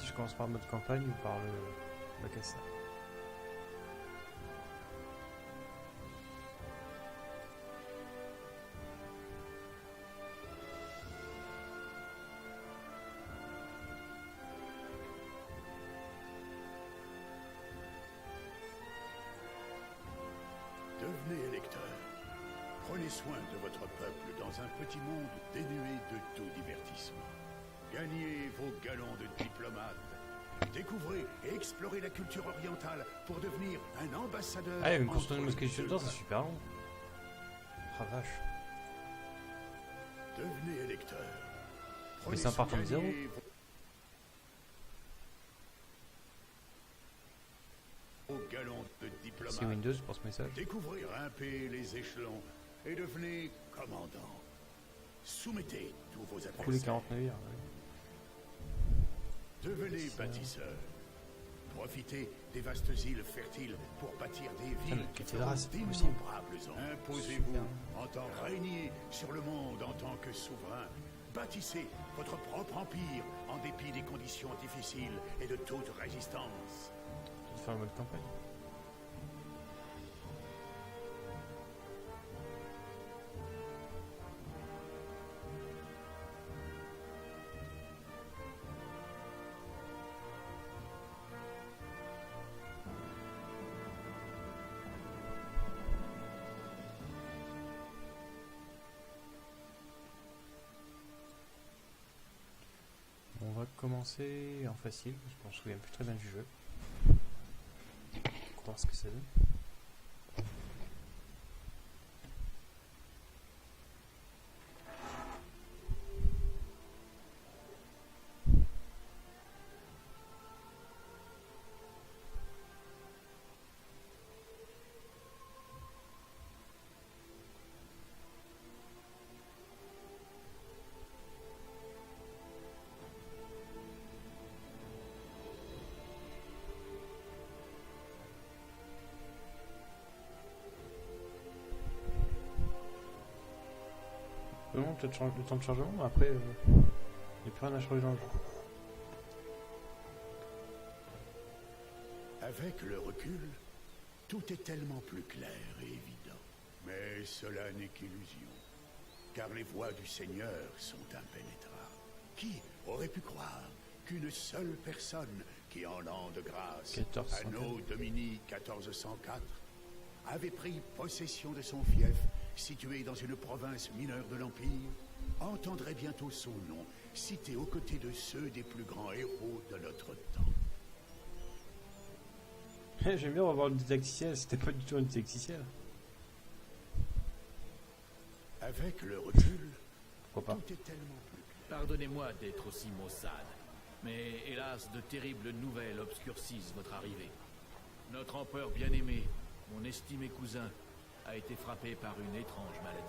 si je commence par le mode campagne ou par le bac à ça. Devenez électeur. Prenez soin de votre peuple dans un petit monde dénué de tout divertissement. Gagnez vos galons de diplomate. Découvrez et explorez la culture orientale pour devenir un ambassadeur. Ah, une course de mosquée du temps, c'est super long. Ah vache. Devenez électeur. Mais c'est un partant de zéro. Vos galons de diplomate. C'est Windows pour ce message. Découvrez, grimpez les échelons et devenez commandant. Soumettez tous vos Couler adversaires. 40 navires. Ouais. Devenez bâtisseur. Profitez des vastes îles fertiles pour bâtir des villes mais qui cathédrale, feront c'est pas possible. d'innombrables ans. Imposez-vous en tant que régnier sur le monde en tant que souverain. Bâtissez votre propre empire en dépit des conditions difficiles et de toute résistance. Je vais faire le mode campagne. On va commencer en facile, parce qu'on se souvient plus très bien du jeu. On va voir ce que ça donne. Non, peut-être le temps de chargement, mais après, il n'y a plus rien à changer dans le jeu. Avec le recul, tout est tellement plus clair et évident. Mais cela n'est qu'illusion, car les voies du Seigneur sont impénétrables. Qui aurait pu croire qu'une seule personne qui, en l'an de grâce, 1404. Anno Domini 1404, avait pris possession de son fief, situé dans une province mineure de l'Empire, entendrait bientôt son nom cité aux côtés de ceux des plus grands héros de notre temps. J'aime bien revoir une didacticielle, c'était pas du tout une didacticielle. Avec le recul, Pourquoi pas? tout est tellement plus clair. Pardonnez-moi d'être aussi maussade, mais hélas, de terribles nouvelles obscurcissent votre arrivée. Notre empereur bien-aimé, mon estimé cousin, a été frappé par une étrange maladie.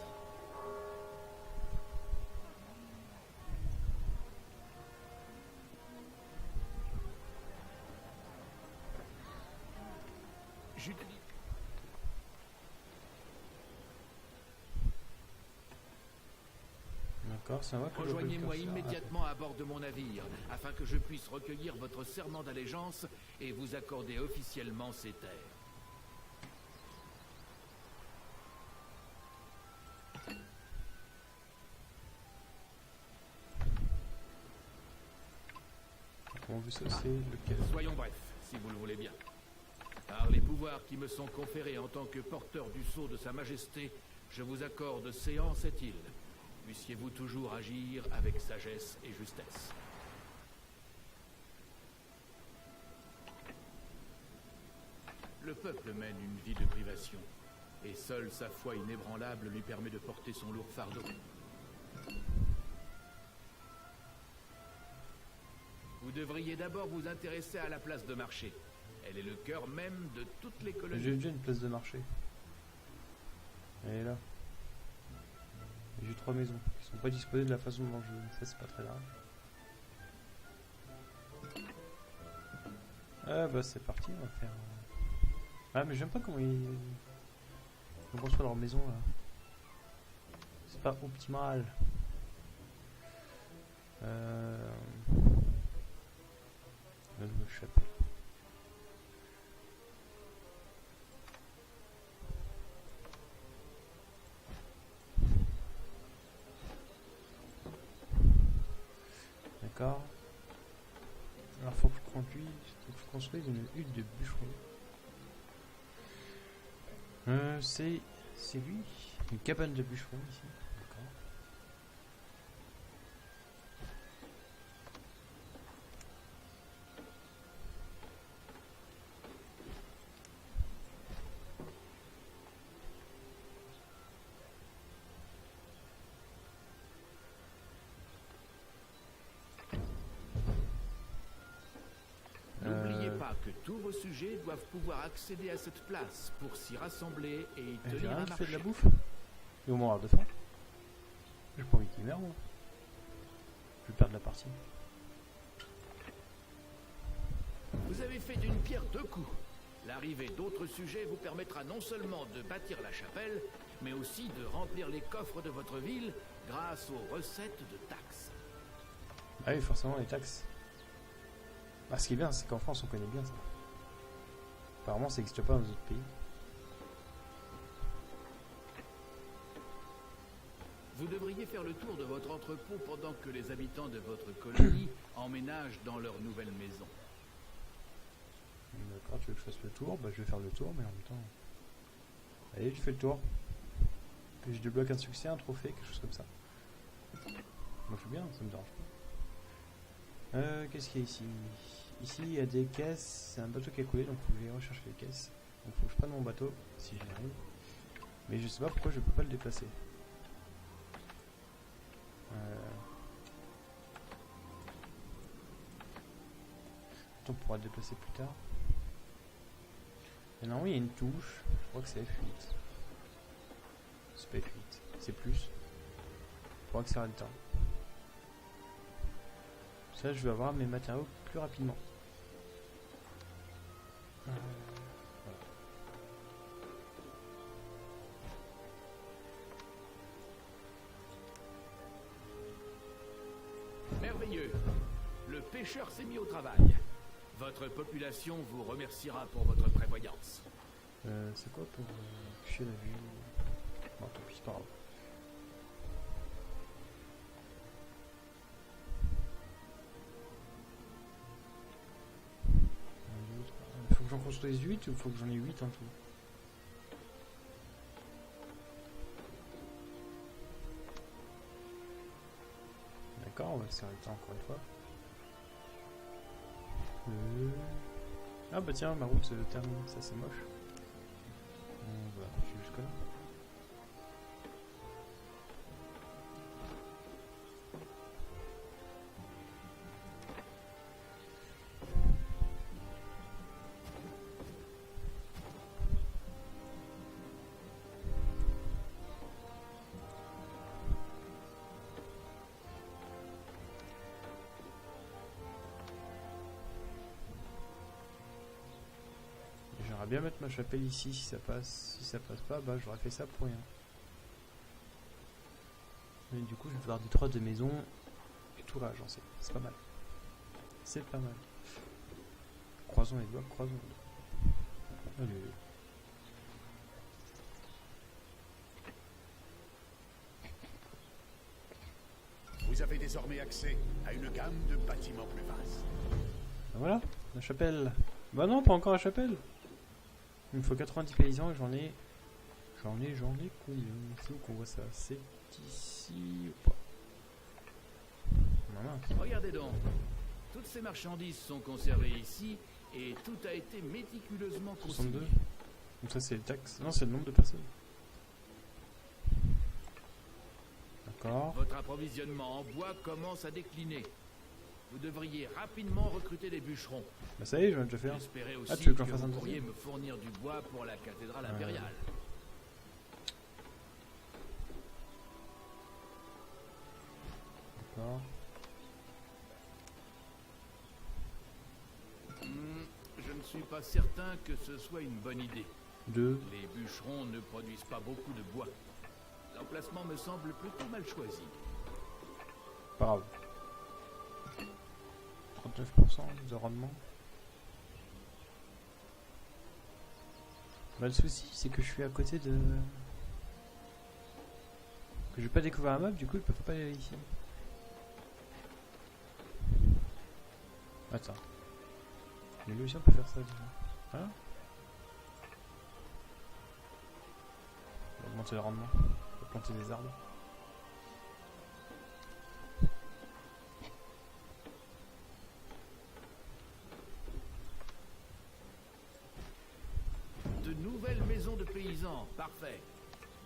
D'accord, ça va que je Rejoignez-moi peux le faire. immédiatement à bord de mon navire, afin que je puisse recueillir votre serment d'allégeance et vous accorder officiellement ces terres. Comment vu ça, c'est lequel? Soyons brefs, si vous le voulez bien. Par les pouvoirs qui me sont conférés en tant que porteur du sceau de Sa Majesté, je vous accorde séant cette île. Puissiez-vous toujours agir avec sagesse et justesse. Le peuple mène une vie de privation, et seule sa foi inébranlable lui permet de porter son lourd fardeau. Vous devriez d'abord vous intéresser à la place de marché. Elle est le cœur même de toutes les colonies. J'ai déjà une place de marché. Elle est là. J'ai 3 maisons qui sont pas disposées de la façon dont je veux. Ça, c'est pas très grave. Ah bah c'est parti, on va faire... Ah mais j'aime pas comment ils construisent leur maison là. C'est pas optimal. La nouvelle chapelle. D'accord. Alors faut que je construise une hutte de bûcheron. C'est lui. Une cabane de bûcheron ici. D'accord. N'oubliez pas que tous vos sujets doivent pouvoir accéder à cette place pour s'y rassembler et y J'ai tenir rien un qui fait de la marché. bouffe. Ils vont mourir de faim. J'ai pas envie qu'ils meurent, moi. Je vais perdre la partie. Vous avez fait d'une pierre deux coups. L'arrivée d'autres sujets vous permettra non seulement de bâtir la chapelle, mais aussi de remplir les coffres de votre ville grâce aux recettes de taxes. Ah oui, forcément, les taxes. Bah, ce qui est bien, c'est qu'en France, on connaît bien ça. Apparemment, ça n'existe pas dans les autres pays. Vous devriez faire le tour de votre entrepôt pendant que les habitants de votre colonie emménagent dans leur nouvelle maison. D'accord, tu veux que je fasse le tour? Bah, je vais faire le tour, mais en même temps... Allez, je fais le tour. Puis je débloque un succès, un trophée, quelque chose comme ça. Moi, je suis bien, ça me dérange pas. Qu'est-ce qu'il y a ici? Ici, il y a des caisses. C'est un bateau qui a coulé, donc faut que j'aille rechercher les caisses. Donc faut que je prenne mon bateau, si j'y arrive. Mais je sais pas pourquoi je peux pas le déplacer. On pourra le déplacer plus tard. Et non, oui, il y a une touche. Je crois que c'est F8. C'est pas F8, c'est plus. Pour accélérer le temps. Ça, je vais avoir mes matériaux plus rapidement. Voilà. Merveilleux. Le pêcheur s'est mis au travail. Votre population vous remerciera pour votre prévoyance. C'est quoi pour toucher la vue? Bon, tant pis, c'est pas grave. Il faut que j'en construise 8 ou il faut que j'en ai 8 en tout? D'accord, on va accélérer le temps encore une fois. Ah bah tiens, ma route se termine, ça c'est moche. On va jusque là. J'aimerais bien mettre ma chapelle ici si ça passe. Si ça passe pas, bah j'aurais fait ça pour rien. Mais du coup, je vais devoir détruire des maisons et tout là, j'en sais. C'est pas mal. C'est pas mal. Croisons les doigts, croisons les doigts. Allez. Vous avez désormais accès à une gamme de bâtiments plus vastes. Ben voilà, la chapelle. Bah non, pas encore la chapelle. Il me faut 90 paysans et j'en ai combien? C'est où qu'on voit ça? C'est ici ou pas? Voilà. Regardez donc. Toutes ces marchandises sont conservées ici et tout a été méticuleusement consigné. 62. Donc ça c'est le taxe. Non, c'est le nombre de personnes. D'accord. Votre approvisionnement en bois commence à décliner. Vous devriez rapidement recruter des bûcherons. Bah ça y est, j'en ai déjà fait un. J'espérais aussi Ah, tu veux que que j'en fasse un vous pourriez deuxième? me fournir du bois pour la cathédrale impériale. D'accord. Je ne suis pas certain que ce soit une bonne idée. 2. Les bûcherons ne produisent pas beaucoup de bois. L'emplacement me semble plutôt mal choisi. Pas grave. 30 39% de rendement. Bah, le souci, c'est que je suis à côté de... que j'ai pas découvert un mob, du coup ils peuvent pas aller ici. Attends. Mais lui aussi on peut faire ça déjà. Voilà. On va augmenter le rendement. On va planter des arbres. De nouvelles maisons de paysans, parfait.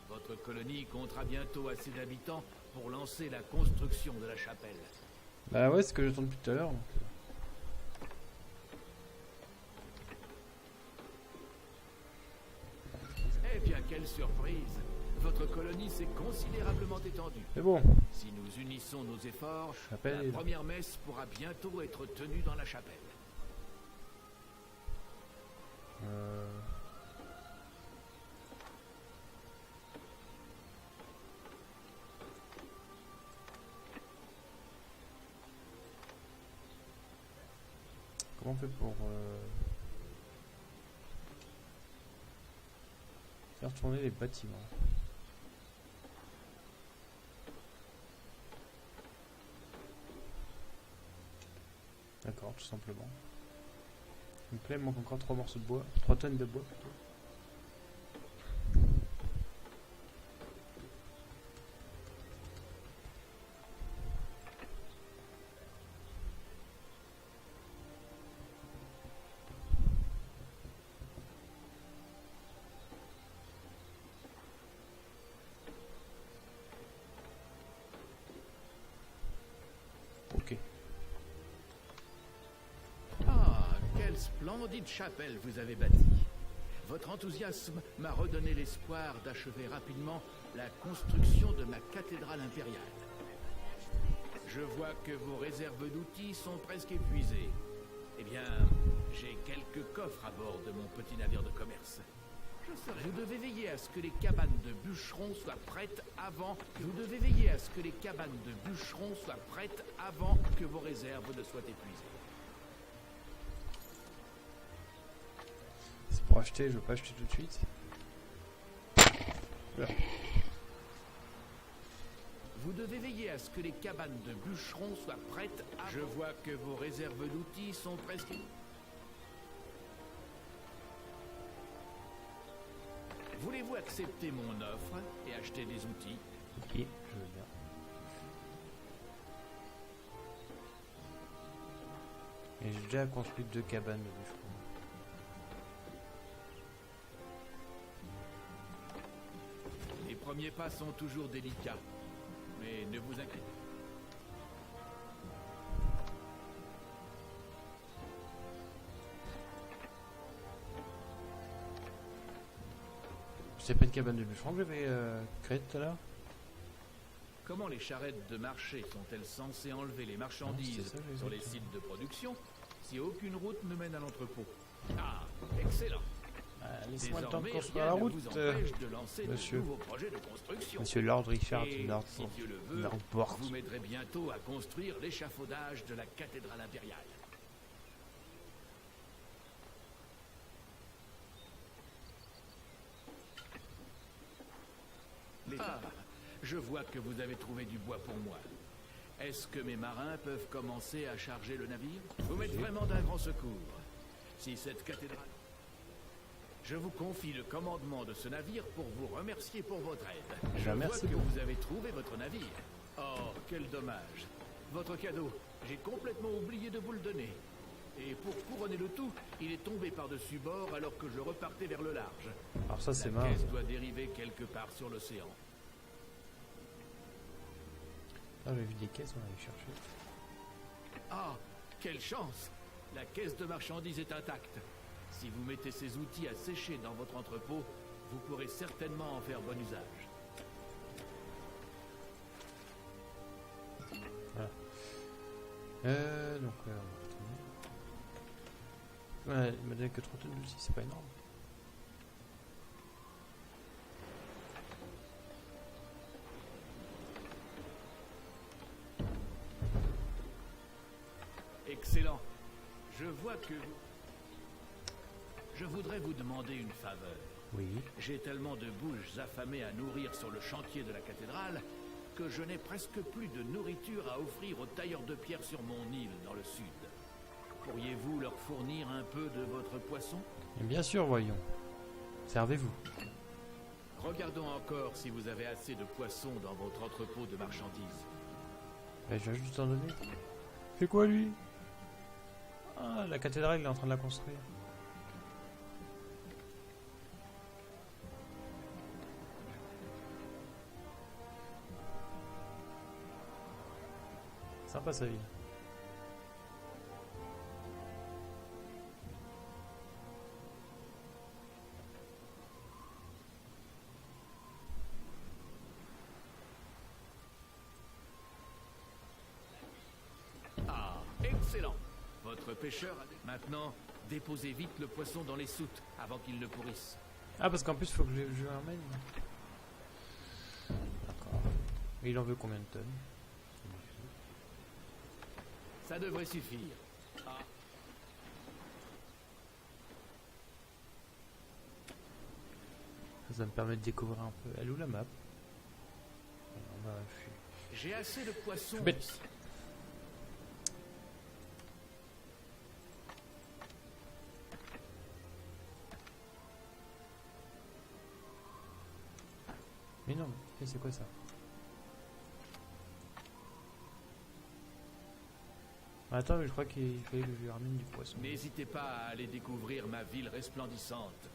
Votre colonie comptera bientôt assez d'habitants pour lancer la construction de la chapelle. Bah ouais, c'est ce que j'attends depuis tout à l'heure. Eh bien, quelle surprise! Votre colonie s'est considérablement étendue. C'est bon. Si nous unissons nos efforts, Chapelle. la première messe pourra bientôt être tenue dans la chapelle. Comment on fait pour faire tourner les bâtiments? D'accord, tout simplement. Donc là, il manque encore 3 morceaux de bois, 3 tonnes de bois plutôt. Ok. Ah, quelle splendide chapelle vous avez bâtie. Votre enthousiasme m'a redonné l'espoir d'achever rapidement la construction de ma cathédrale impériale. Je vois que vos réserves d'outils sont presque épuisées. Eh bien, j'ai quelques coffres à bord de mon petit navire de commerce. Vous devez veiller à ce que les cabanes de bûcherons soient prêtes avant... Vous devez veiller à ce que les cabanes de bûcherons soient prêtes avant que vos réserves ne soient épuisées. C'est pour acheter, je veux pas acheter tout de suite. Là. Vous devez veiller à ce que les cabanes de bûcherons soient prêtes avant... Je vois que vos réserves d'outils sont presque... Voulez-vous accepter mon offre et acheter des outils? Ok, je veux bien. Et j'ai déjà construit 2 cabanes de bûcherons. Les premiers pas sont toujours délicats, mais ne vous inquiétez pas. C'est pas une cabane de bûcherons que j'avais créée tout à l'heure? Comment les charrettes de marché sont-elles censées enlever les marchandises c'est ça, j'ai sur vu. les sites de production si aucune route ne mène à l'entrepôt? Ah, excellent. Laissez-moi le temps de Désormais, construire rien la ne route, vous empêche de lancer monsieur. de nouveaux projets de construction. Monsieur Lord Richard Et, si Dieu le veut, Nordport. vous m'aiderez bientôt à construire l'échafaudage de la cathédrale impériale. Ah, je vois que vous avez trouvé du bois pour moi. Est-ce que mes marins peuvent commencer à charger le navire? Vous m'êtes vraiment d'un grand secours. Si cette cathédrale... Je vous confie le commandement de ce navire pour vous remercier pour votre aide. Je vois merci que beaucoup. vous avez trouvé votre navire. Oh, quel dommage. Votre cadeau, j'ai complètement oublié de vous le donner. Et pour couronner le tout, il est tombé par-dessus bord alors que je repartais vers le large. Alors ça c'est La marrant. caisse doit dériver quelque part sur l'océan. Ah, j'ai vu des caisses, on allait chercher. Ah, quelle chance! La caisse de marchandises est intacte. Si vous mettez ces outils à sécher dans votre entrepôt, vous pourrez certainement en faire bon usage. Voilà. Donc on va retourner. Ouais, il m'a donné que 3 tonnes d'outils, c'est pas énorme. Excellent. vois que vous... Je voudrais vous demander une faveur. Oui. J'ai tellement de bouches affamées à nourrir sur le chantier de la cathédrale que je n'ai presque plus de nourriture à offrir aux tailleurs de pierre sur mon île dans le sud. Pourriez-vous leur fournir un peu de votre poisson? Et bien sûr, voyons. Servez-vous. Regardons encore si vous avez assez de poissons dans votre entrepôt de marchandises. Ben, je vais juste en donner. C'est quoi lui? Ah, la cathédrale, il est en train de la construire. Sympa sa vie. Ah, excellent. Votre pêcheur a... Maintenant, déposez vite le poisson dans les soutes avant qu'il ne pourrisse. Ah, parce qu'en plus, il faut que je ramène. D'accord. Et il en veut combien de tonnes? Ça devrait suffire. Ah. Ça me permet de découvrir un peu. Elle est où la map? Bah, J'ai assez de poissons. bête. Mais non, mais c'est quoi ça? Attends, mais je crois qu'il fallait que je lui ramène du poisson. N'hésitez pas à aller découvrir ma ville resplendissante.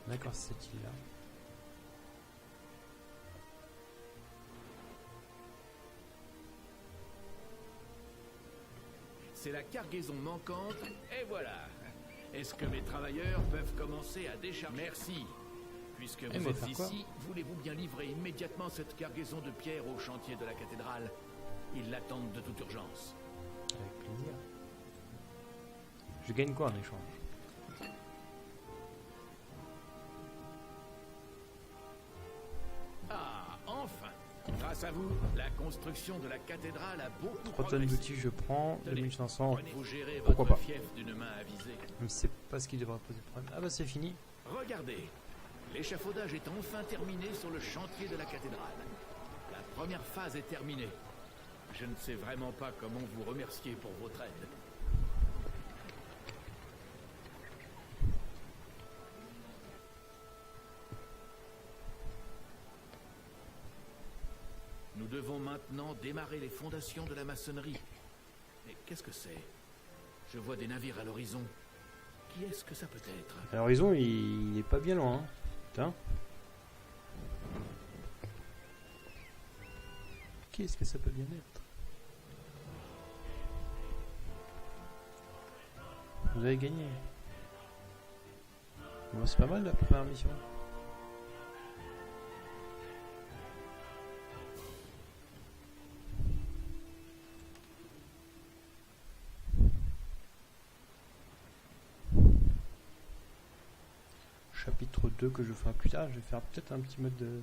D'accord, c'est cette île-là. C'est la cargaison manquante, et voilà. Est-ce que mes travailleurs peuvent commencer à décharger? Merci. Puisque vous mais êtes faire quoi? ici, voulez-vous bien livrer immédiatement cette cargaison de pierre au chantier de la cathédrale? Ils l'attendent de toute urgence. Avec plaisir. Je gagne quoi en échange? Ah, enfin! Grâce à vous, la construction de la cathédrale a beaucoup 3 tonnes progressé. d'outils, je prends. Tenez, 2500. Vous gérez Pourquoi votre pas. fief d'une main avisée. Mais c'est pas ce qui devrait poser problème. Ah bah c'est fini. Regardez, l'échafaudage est enfin terminé sur le chantier de la cathédrale. La première phase est terminée. Je ne sais vraiment pas comment vous remercier pour votre aide. Nous devons maintenant démarrer les fondations de la maçonnerie. Mais qu'est-ce que c'est? Je vois des navires à l'horizon. Qui est-ce que ça peut être? À l'horizon, il est pas bien loin. Hein. Putain. Qu'est-ce que ça peut bien être? Vous avez gagné. Bon, c'est pas mal la première mission. Chapitre 2 que je ferai plus tard. Je vais faire peut-être un petit mode de